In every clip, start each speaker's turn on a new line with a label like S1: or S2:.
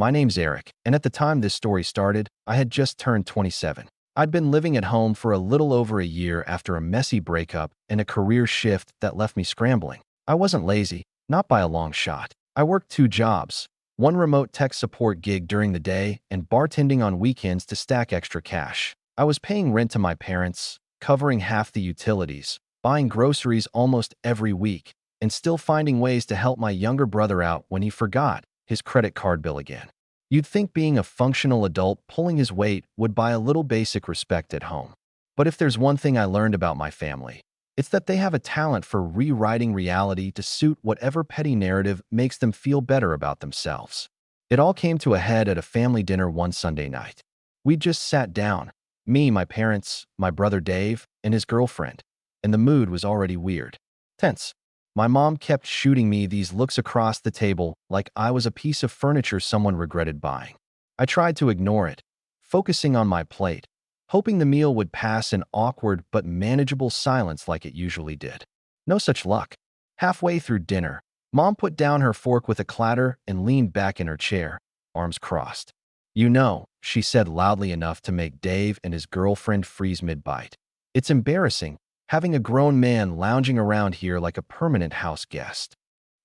S1: My name's Eric, and at the time this story started, I had just turned 27. I'd been living at home for a little over a year after a messy breakup and a career shift that left me scrambling. I wasn't lazy, not by a long shot. I worked two jobs, one remote tech support gig during the day and bartending on weekends to stack extra cash. I was paying rent to my parents, covering half the utilities, buying groceries almost every week, and still finding ways to help my younger brother out when he forgot his credit card bill again. You'd think being a functional adult pulling his weight would buy a little basic respect at home. But if there's one thing I learned about my family, it's that they have a talent for rewriting reality to suit whatever petty narrative makes them feel better about themselves. It all came to a head at a family dinner one Sunday night. We just sat down, me, my parents, my brother Dave, and his girlfriend, and the mood was already weird. Tense. My mom kept shooting me these looks across the table like I was a piece of furniture someone regretted buying. I tried to ignore it, focusing on my plate, hoping the meal would pass in awkward but manageable silence like it usually did. No such luck. Halfway through dinner, Mom put down her fork with a clatter and leaned back in her chair, arms crossed. "You know," she said loudly enough to make Dave and his girlfriend freeze mid-bite. "It's embarrassing, having a grown man lounging around here like a permanent house guest."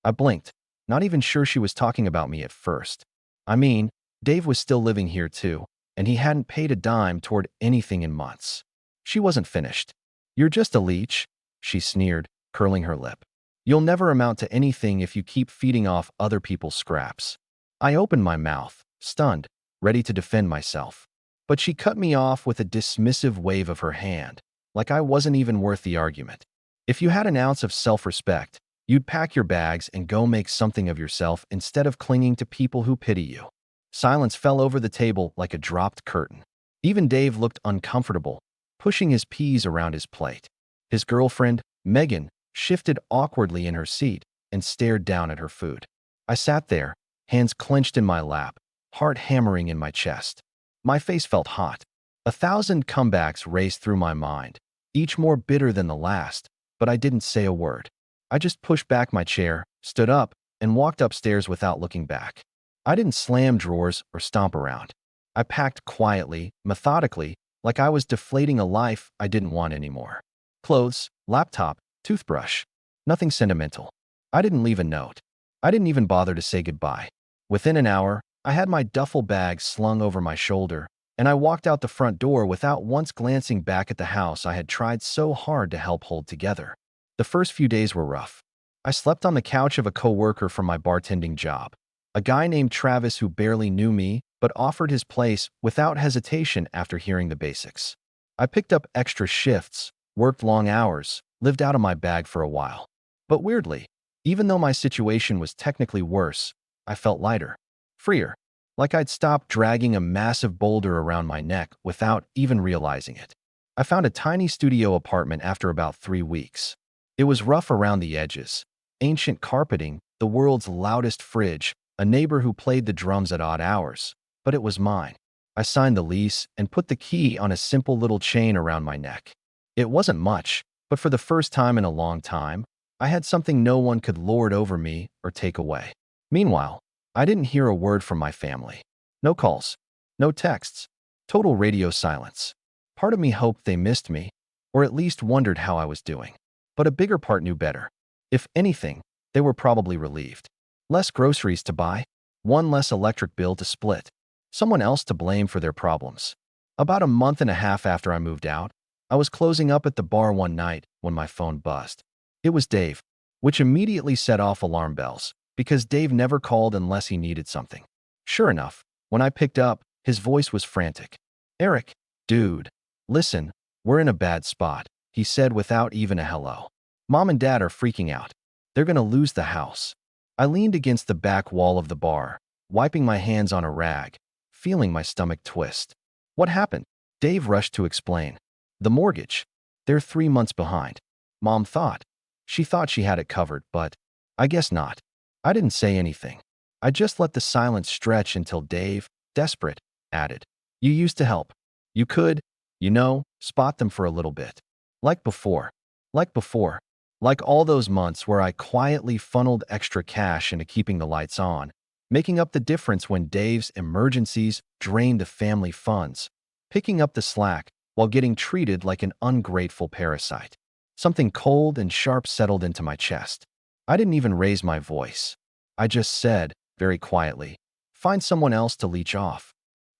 S1: I blinked, not even sure she was talking about me at first. I mean, Dave was still living here too, and he hadn't paid a dime toward anything in months. She wasn't finished. "You're just a leech," she sneered, curling her lip. "You'll never amount to anything if you keep feeding off other people's scraps." I opened my mouth, stunned, ready to defend myself. But she cut me off with a dismissive wave of her hand, like I wasn't even worth the argument. "If you had an ounce of self-respect, you'd pack your bags and go make something of yourself instead of clinging to people who pity you." Silence fell over the table like a dropped curtain. Even Dave looked uncomfortable, pushing his peas around his plate. His girlfriend, Megan, shifted awkwardly in her seat and stared down at her food. I sat there, hands clenched in my lap, heart hammering in my chest. My face felt hot. 1,000 comebacks raced through my mind, each more bitter than the last, but I didn't say a word. I just pushed back my chair, stood up, and walked upstairs without looking back. I didn't slam drawers or stomp around. I packed quietly, methodically, like I was deflating a life I didn't want anymore. Clothes, laptop, toothbrush. Nothing sentimental. I didn't leave a note. I didn't even bother to say goodbye. Within an hour, I had my duffel bag slung over my shoulder, and I walked out the front door without once glancing back at the house I had tried so hard to help hold together. The first few days were rough. I slept on the couch of a coworker from my bartending job, a guy named Travis who barely knew me but offered his place without hesitation after hearing the basics. I picked up extra shifts, worked long hours, lived out of my bag for a while. But weirdly, even though my situation was technically worse, I felt lighter, freer, like I'd stopped dragging a massive boulder around my neck without even realizing it. I found a tiny studio apartment after about 3 weeks. It was rough around the edges, ancient carpeting, the world's loudest fridge, a neighbor who played the drums at odd hours, but it was mine. I signed the lease and put the key on a simple little chain around my neck. It wasn't much, but for the first time in a long time, I had something no one could lord over me or take away. Meanwhile, I didn't hear a word from my family. No calls, no texts, total radio silence. Part of me hoped they missed me, or at least wondered how I was doing. But a bigger part knew better. If anything, they were probably relieved. Less groceries to buy, one less electric bill to split, someone else to blame for their problems. About a month and a half after I moved out, I was closing up at the bar one night when my phone buzzed. It was Dave, which immediately set off alarm bells, because Dave never called unless he needed something. Sure enough, when I picked up, his voice was frantic. "Eric, dude, listen, we're in a bad spot," he said without even a hello. "Mom and Dad are freaking out. They're gonna lose the house." I leaned against the back wall of the bar, wiping my hands on a rag, feeling my stomach twist. "What happened?" Dave rushed to explain. "The mortgage. They're 3 months behind." Mom thought. She thought she had it covered, but I guess not. I didn't say anything. I just let the silence stretch until Dave, desperate, added, "You used to help. You could, spot them for a little bit. Like before. Like before. Like all those months where I quietly funneled extra cash into keeping the lights on, making up the difference when Dave's emergencies drained the family funds, picking up the slack while getting treated like an ungrateful parasite. Something cold and sharp settled into my chest. I didn't even raise my voice. I just said, very quietly, "Find someone else to leech off."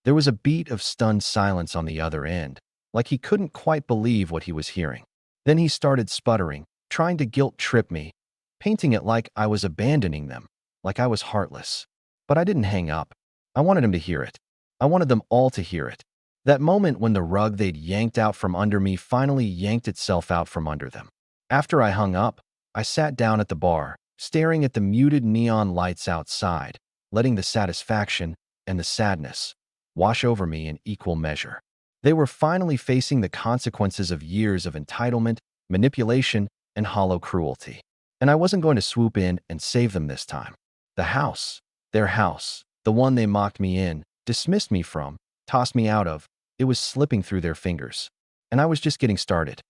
S1: There was a beat of stunned silence on the other end, like he couldn't quite believe what he was hearing. Then he started sputtering, trying to guilt-trip me, painting it like I was abandoning them, like I was heartless. But I didn't hang up. I wanted him to hear it. I wanted them all to hear it. That moment when the rug they'd yanked out from under me finally yanked itself out from under them. After I hung up, I sat down at the bar, staring at the muted neon lights outside, letting the satisfaction and the sadness wash over me in equal measure. They were finally facing the consequences of years of entitlement, manipulation, and hollow cruelty. And I wasn't going to swoop in and save them this time. The house, their house, the one they mocked me in, dismissed me from, tossed me out of, it was slipping through their fingers. And I was just getting started.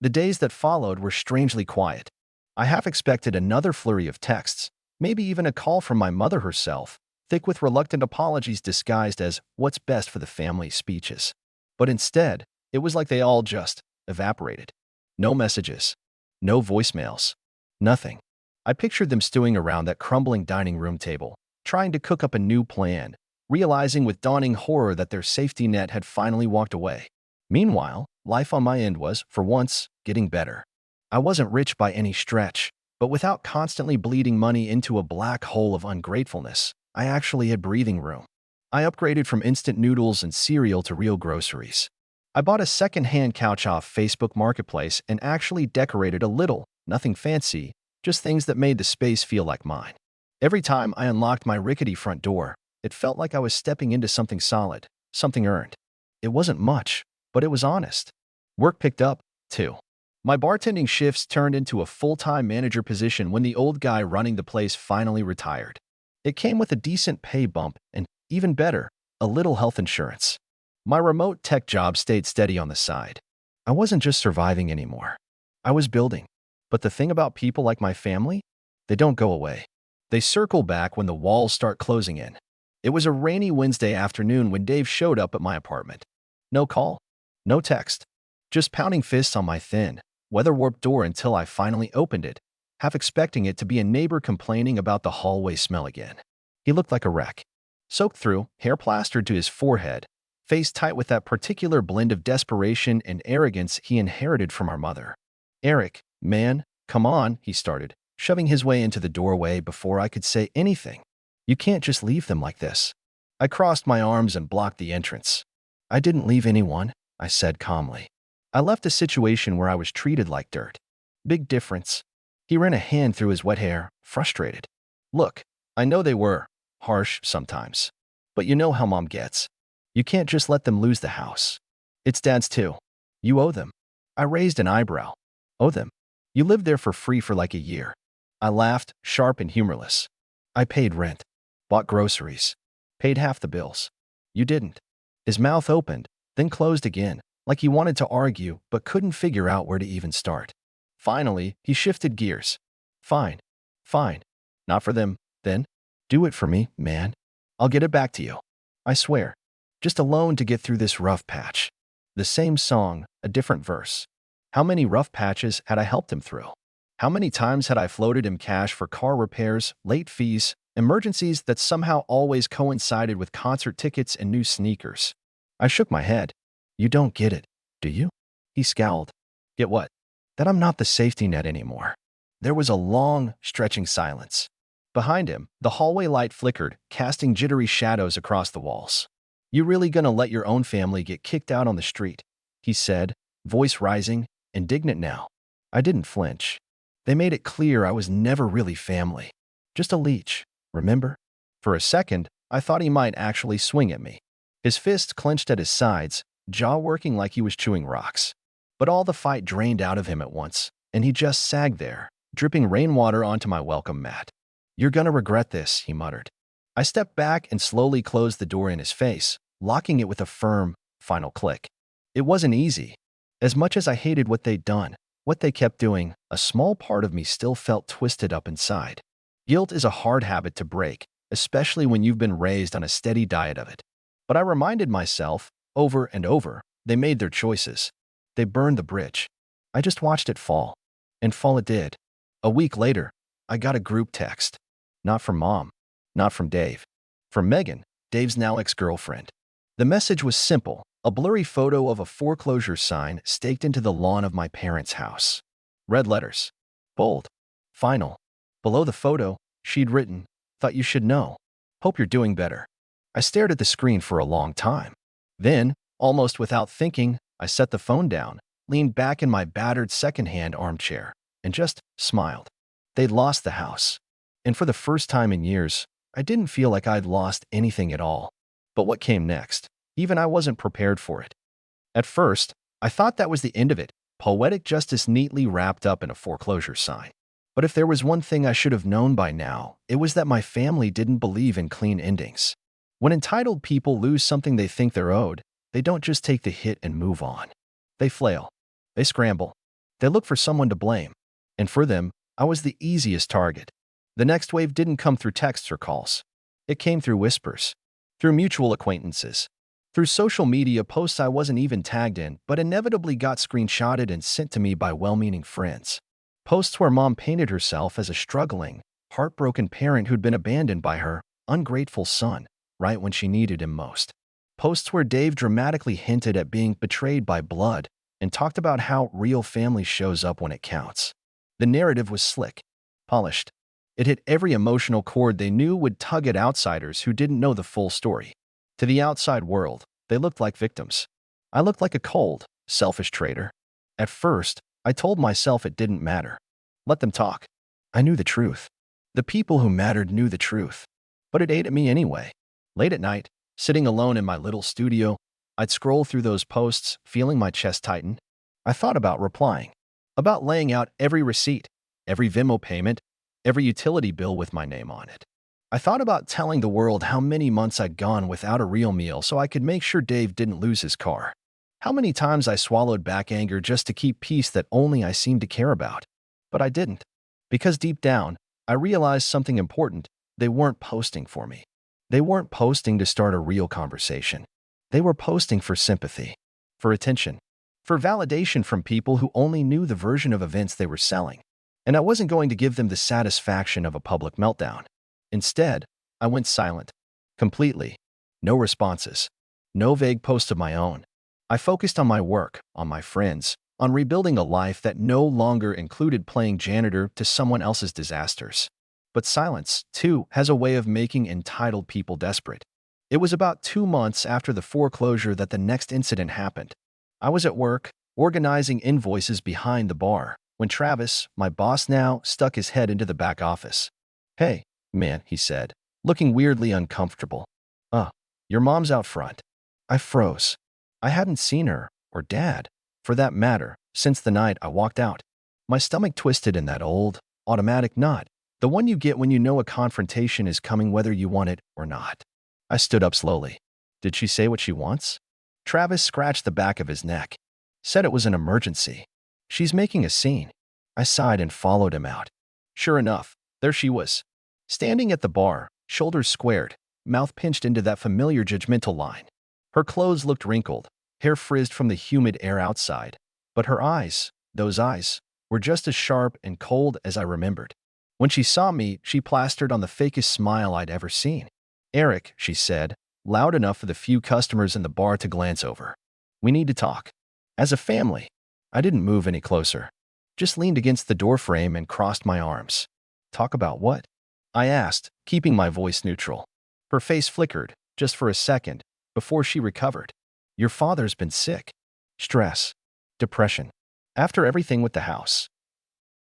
S1: The days that followed were strangely quiet. I half expected another flurry of texts, maybe even a call from my mother herself, thick with reluctant apologies disguised as what's best for the family speeches. But instead, it was like they all just evaporated. No messages, no voicemails, nothing. I pictured them stewing around that crumbling dining room table, trying to cook up a new plan, realizing with dawning horror that their safety net had finally walked away. Meanwhile, life on my end was, for once, getting better. I wasn't rich by any stretch, but without constantly bleeding money into a black hole of ungratefulness, I actually had breathing room. I upgraded from instant noodles and cereal to real groceries. I bought a second-hand couch off Facebook Marketplace and actually decorated a little, nothing fancy, just things that made the space feel like mine. Every time I unlocked my rickety front door, it felt like I was stepping into something solid, something earned. It wasn't much, but it was honest. Work picked up, too. My bartending shifts turned into a full-time manager position when the old guy running the place finally retired. It came with a decent pay bump and, even better, a little health insurance. My remote tech job stayed steady on the side. I wasn't just surviving anymore. I was building. But the thing about people like my family? They don't go away. They circle back when the walls start closing in. It was a rainy Wednesday afternoon when Dave showed up at my apartment. No call, no text, just pounding fists on my thin, weather-warped door until I finally opened it, half expecting it to be a neighbor complaining about the hallway smell again. He looked like a wreck. Soaked through, hair plastered to his forehead, face tight with that particular blend of desperation and arrogance he inherited from our mother. "Eric, man, come on," he started, shoving his way into the doorway before I could say anything. "You can't just leave them like this." I crossed my arms and blocked the entrance. "I didn't leave anyone," I said calmly. "I left a situation where I was treated like dirt." "Big difference." He ran a hand through his wet hair, frustrated. "Look, I know they were harsh sometimes, but you know how Mom gets. You can't just let them lose the house. It's Dad's too. You owe them." I raised an eyebrow. "Owe them? You lived there for free for like a year." I laughed, sharp and humorless. "I paid rent, bought groceries, paid half the bills. You didn't." His mouth opened, then closed again, like he wanted to argue but couldn't figure out where to even start. Finally, he shifted gears. "Fine. Fine. Not for them, then. Do it for me, man. I'll get it back to you. I swear. Just a loan to get through this rough patch." The same song, a different verse. How many rough patches had I helped him through? How many times had I floated him cash for car repairs, late fees, emergencies that somehow always coincided with concert tickets and new sneakers? I shook my head. "You don't get it, do you?" He scowled. "Get what?" "That I'm not the safety net anymore." There was a long, stretching silence. Behind him, the hallway light flickered, casting jittery shadows across the walls. "You really gonna let your own family get kicked out on the street?" he said, voice rising, indignant now. I didn't flinch. They made it clear I was never really family. Just a leech, remember? For a second, I thought he might actually swing at me. His fists clenched at his sides, jaw working like he was chewing rocks. But all the fight drained out of him at once, and he just sagged there, dripping rainwater onto my welcome mat. "You're gonna regret this," he muttered. I stepped back and slowly closed the door in his face, locking it with a firm, final click. It wasn't easy. As much as I hated what they'd done, what they kept doing, a small part of me still felt twisted up inside. Guilt is a hard habit to break, especially when you've been raised on a steady diet of it. But I reminded myself, over and over, they made their choices. They burned the bridge. I just watched it fall. And fall it did. A week later, I got a group text. Not from Mom. Not from Dave. From Megan, Dave's now ex-girlfriend. The message was simple, a blurry photo of a foreclosure sign staked into the lawn of my parents' house. Red letters. Bold. Final. Below the photo, she'd written, "Thought you should know. Hope you're doing better." I stared at the screen for a long time. Then, almost without thinking, I set the phone down, leaned back in my battered second-hand armchair, and just smiled. They'd lost the house. And for the first time in years, I didn't feel like I'd lost anything at all. But what came next? Even I wasn't prepared for it. At first, I thought that was the end of it, poetic justice neatly wrapped up in a foreclosure sign. But if there was one thing I should have known by now, it was that my family didn't believe in clean endings. When entitled people lose something they think they're owed, they don't just take the hit and move on. They flail. They scramble. They look for someone to blame. And for them, I was the easiest target. The next wave didn't come through texts or calls. It came through whispers, through mutual acquaintances, through social media posts I wasn't even tagged in, but inevitably got screenshotted and sent to me by well-meaning friends. Posts where Mom painted herself as a struggling, heartbroken parent who'd been abandoned by her ungrateful son right when she needed him most. Posts where Dave dramatically hinted at being betrayed by blood and talked about how real family shows up when it counts. The narrative was slick, polished. It hit every emotional chord they knew would tug at outsiders who didn't know the full story. To the outside world, they looked like victims. I looked like a cold, selfish traitor. At first, I told myself it didn't matter. Let them talk. I knew the truth. The people who mattered knew the truth. But it ate at me anyway. Late at night, sitting alone in my little studio, I'd scroll through those posts, feeling my chest tighten. I thought about replying, about laying out every receipt, every Venmo payment, every utility bill with my name on it. I thought about telling the world how many months I'd gone without a real meal so I could make sure Dave didn't lose his car. How many times I swallowed back anger just to keep peace that only I seemed to care about. But I didn't. Because deep down, I realized something important. They weren't posting for me. They weren't posting to start a real conversation. They were posting for sympathy, for attention, for validation from people who only knew the version of events they were selling. And I wasn't going to give them the satisfaction of a public meltdown. Instead, I went silent. Completely. No responses. No vague posts of my own. I focused on my work, on my friends, on rebuilding a life that no longer included playing janitor to someone else's disasters. But silence, too, has a way of making entitled people desperate. It was about 2 months after the foreclosure that the next incident happened. I was at work, organizing invoices behind the bar, when Travis, my boss now, stuck his head into the back office. "Hey, man," he said, looking weirdly uncomfortable. Your mom's out front." I froze. I hadn't seen her, or Dad, for that matter, since the night I walked out. My stomach twisted in that old, automatic knot, the one you get when you know a confrontation is coming whether you want it or not. I stood up slowly. "Did she say what she wants?" Travis scratched the back of his neck. "Said it was an emergency. She's making a scene." I sighed and followed him out. Sure enough, there she was. Standing at the bar, shoulders squared, mouth pinched into that familiar judgmental line. Her clothes looked wrinkled, hair frizzed from the humid air outside. But her eyes, those eyes, were just as sharp and cold as I remembered. When she saw me, she plastered on the fakest smile I'd ever seen. "Eric," she said, loud enough for the few customers in the bar to glance over. "We need to talk. As a family." I didn't move any closer. Just leaned against the doorframe and crossed my arms. "Talk about what?" I asked, keeping my voice neutral. Her face flickered, just for a second, before she recovered. "Your father's been sick. Stress. Depression. After everything with the house."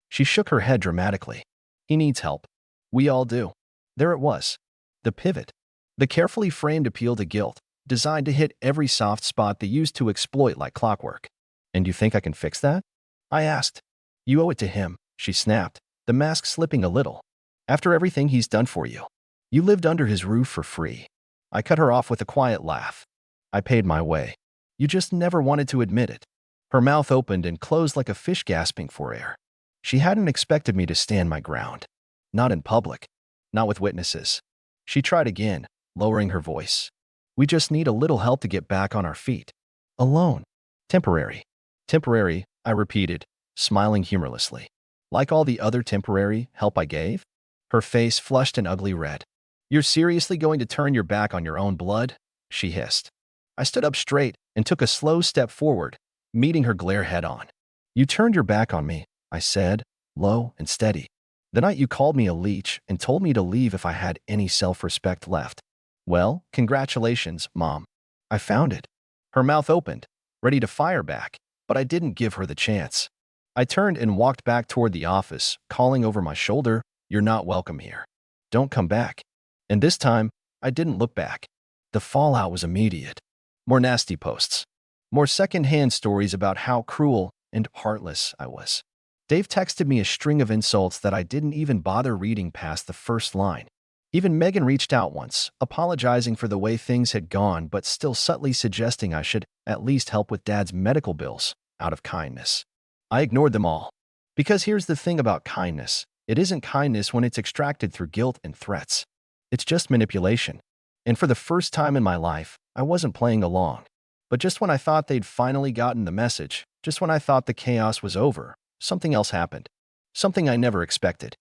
S1: She shook her head dramatically. "He needs help. We all do." There it was. The pivot. The carefully framed appeal to guilt, designed to hit every soft spot they used to exploit like clockwork. "And you think I can fix that?" I asked. "You owe it to him," she snapped, the mask slipping a little. "After everything he's done for you. You lived under his roof for free." I cut her off with a quiet laugh. "I paid my way. You just never wanted to admit it." Her mouth opened and closed like a fish gasping for air. She hadn't expected me to stand my ground. Not in public. Not with witnesses. She tried again, lowering her voice. We just need a little help to get back on our feet. Alone. Temporary. Temporary, I repeated, smiling humorlessly. Like all the other temporary help I gave? Her face flushed an ugly red. You're seriously going to turn your back on your own blood? She hissed. I stood up straight and took a slow step forward, meeting her glare head-on. You turned your back on me, I said, low and steady. The night you called me a leech and told me to leave if I had any self-respect left. Well, congratulations, Mom. I found it. Her mouth opened, ready to fire back, but I didn't give her the chance. I turned and walked back toward the office, calling over my shoulder, You're not welcome here. Don't come back. And this time, I didn't look back. The fallout was immediate. More nasty posts. More second-hand stories about how cruel and heartless I was. Dave texted me a string of insults that I didn't even bother reading past the first line. Even Megan reached out once, apologizing for the way things had gone but still subtly suggesting I should at least help with Dad's medical bills, out of kindness. I ignored them all. Because here's the thing about kindness. It isn't kindness when it's extracted through guilt and threats. It's just manipulation. And for the first time in my life, I wasn't playing along. But just when I thought they'd finally gotten the message, just when I thought the chaos was over, something else happened. Something I never expected.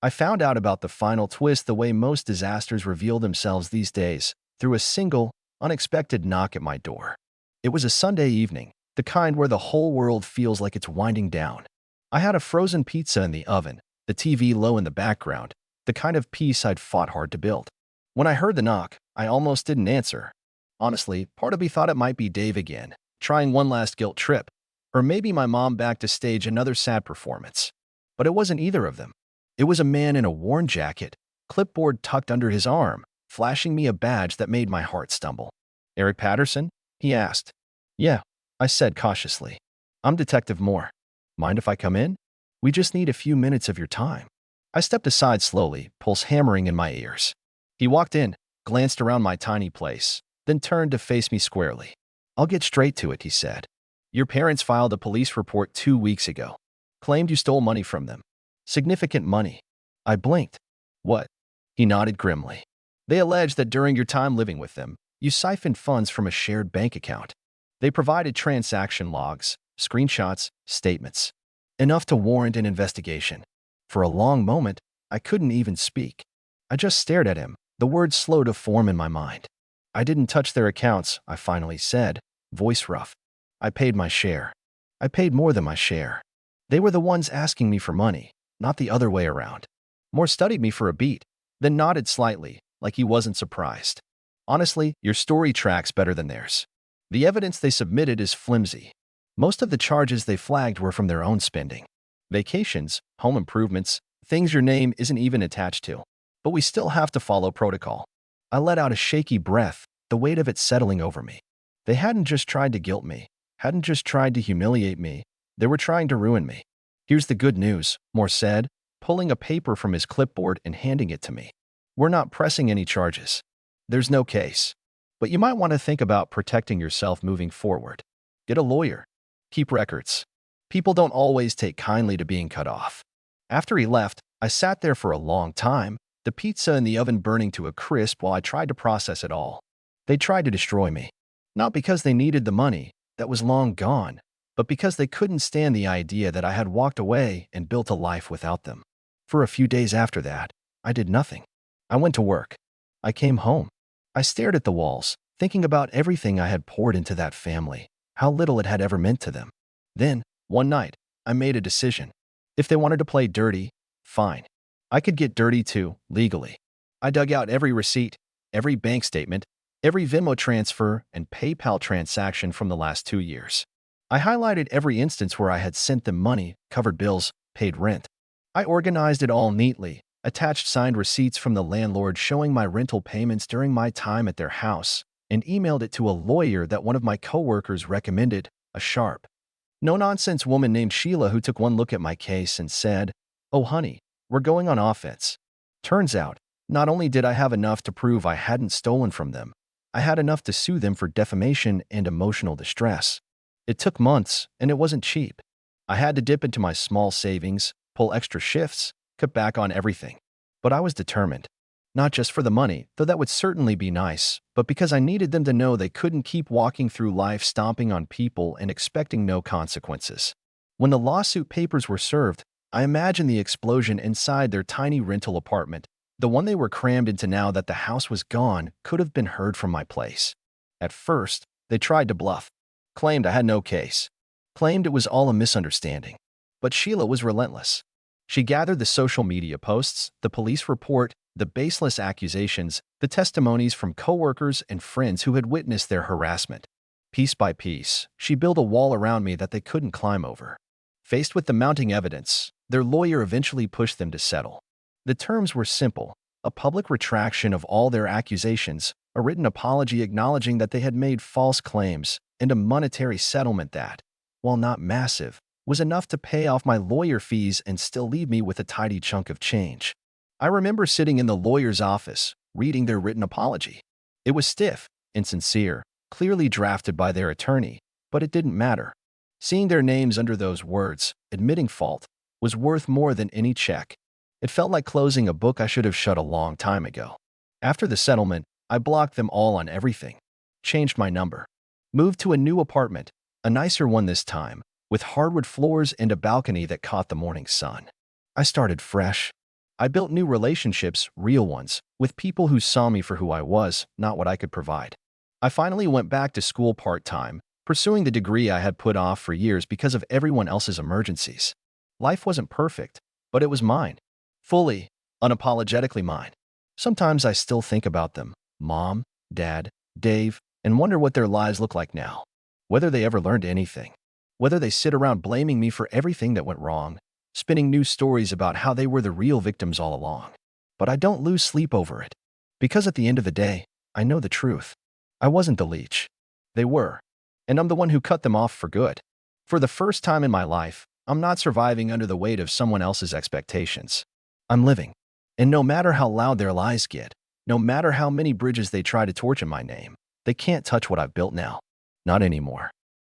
S1: I found out about the final twist the way most disasters reveal themselves these days, through a single, unexpected knock at my door. It was a Sunday evening, the kind where the whole world feels like it's winding down. I had a frozen pizza in the oven, the TV low in the background, the kind of peace I'd fought hard to build. When I heard the knock, I almost didn't answer. Honestly, part of me thought it might be Dave again, trying one last guilt trip, or maybe my mom back to stage another sad performance. But it wasn't either of them. It was a man in a worn jacket, clipboard tucked under his arm, flashing me a badge that made my heart stumble. Eric Patterson? He asked. Yeah, I said cautiously. I'm Detective Moore. Mind if I come in? We just need a few minutes of your time. I stepped aside slowly, pulse hammering in my ears. He walked in, glanced around my tiny place, then turned to face me squarely. I'll get straight to it, he said. Your parents filed a police report 2 weeks ago. Claimed you stole money from them. Significant money. I blinked. What? He nodded grimly. They allege that during your time living with them, you siphoned funds from a shared bank account. They provided transaction logs, screenshots, statements. Enough to warrant an investigation. For a long moment, I couldn't even speak. I just stared at him, the words slow to form in my mind. I didn't touch their accounts, I finally said, voice rough. I paid my share. I paid more than my share. They were the ones asking me for money, not the other way around. Moore studied me for a beat, then nodded slightly, like he wasn't surprised. Honestly, your story tracks better than theirs. The evidence they submitted is flimsy. Most of the charges they flagged were from their own spending. Vacations, home improvements, things your name isn't even attached to. But we still have to follow protocol. I let out a shaky breath, the weight of it settling over me. They hadn't just tried to guilt me, hadn't just tried to humiliate me, they were trying to ruin me. Here's the good news, Moore said, pulling a paper from his clipboard and handing it to me. We're not pressing any charges. There's no case. But you might want to think about protecting yourself moving forward. Get a lawyer. Keep records. People don't always take kindly to being cut off. After he left, I sat there for a long time, the pizza in the oven burning to a crisp while I tried to process it all. They tried to destroy me. Not because they needed the money, that was long gone, but because they couldn't stand the idea that I had walked away and built a life without them. For a few days after that, I did nothing. I went to work. I came home. I stared at the walls, thinking about everything I had poured into that family, how little it had ever meant to them. Then, one night, I made a decision. If they wanted to play dirty, fine. I could get dirty too, legally. I dug out every receipt, every bank statement, every Venmo transfer and PayPal transaction from the last 2 years. I highlighted every instance where I had sent them money, covered bills, paid rent. I organized it all neatly, attached signed receipts from the landlord showing my rental payments during my time at their house, and emailed it to a lawyer that one of my coworkers recommended, a sharp, no-nonsense woman named Sheila who took one look at my case and said, "Oh honey, we're going on offense." Turns out, not only did I have enough to prove I hadn't stolen from them, I had enough to sue them for defamation and emotional distress. It took months, and it wasn't cheap. I had to dip into my small savings, pull extra shifts, cut back on everything. But I was determined. Not just for the money, though that would certainly be nice, but because I needed them to know they couldn't keep walking through life stomping on people and expecting no consequences. When the lawsuit papers were served, I imagined the explosion inside their tiny rental apartment. The one they were crammed into now that the house was gone could have been heard from my place. At first, they tried to bluff, claimed I had no case, claimed it was all a misunderstanding. But Sheila was relentless. She gathered the social media posts, the police report, the baseless accusations, the testimonies from coworkers and friends who had witnessed their harassment. Piece by piece, she built a wall around me that they couldn't climb over. Faced with the mounting evidence, their lawyer eventually pushed them to settle. The terms were simple: a public retraction of all their accusations, a written apology acknowledging that they had made false claims, and a monetary settlement that, while not massive, was enough to pay off my lawyer fees and still leave me with a tidy chunk of change. I remember sitting in the lawyer's office, reading their written apology. It was stiff, insincere, clearly drafted by their attorney, but it didn't matter. Seeing their names under those words, admitting fault, was worth more than any check. It felt like closing a book I should have shut a long time ago. After the settlement, I blocked them all on everything, changed my number, moved to a new apartment, a nicer one this time, with hardwood floors and a balcony that caught the morning sun. I started fresh. I built new relationships, real ones, with people who saw me for who I was, not what I could provide. I finally went back to school part-time, pursuing the degree I had put off for years because of everyone else's emergencies. Life wasn't perfect, but it was mine. Fully, unapologetically mine. Sometimes I still think about them, Mom, Dad, Dave, and wonder what their lives look like now. Whether they ever learned anything. Whether they sit around blaming me for everything that went wrong, spinning new stories about how they were the real victims all along. But I don't lose sleep over it. Because at the end of the day, I know the truth. I wasn't the leech. They were. And I'm the one who cut them off for good. For the first time in my life, I'm not surviving under the weight of someone else's expectations. I'm living. And no matter how loud their lies get, no matter how many bridges they try to torch in my name, they can't touch what I've built now. Not anymore.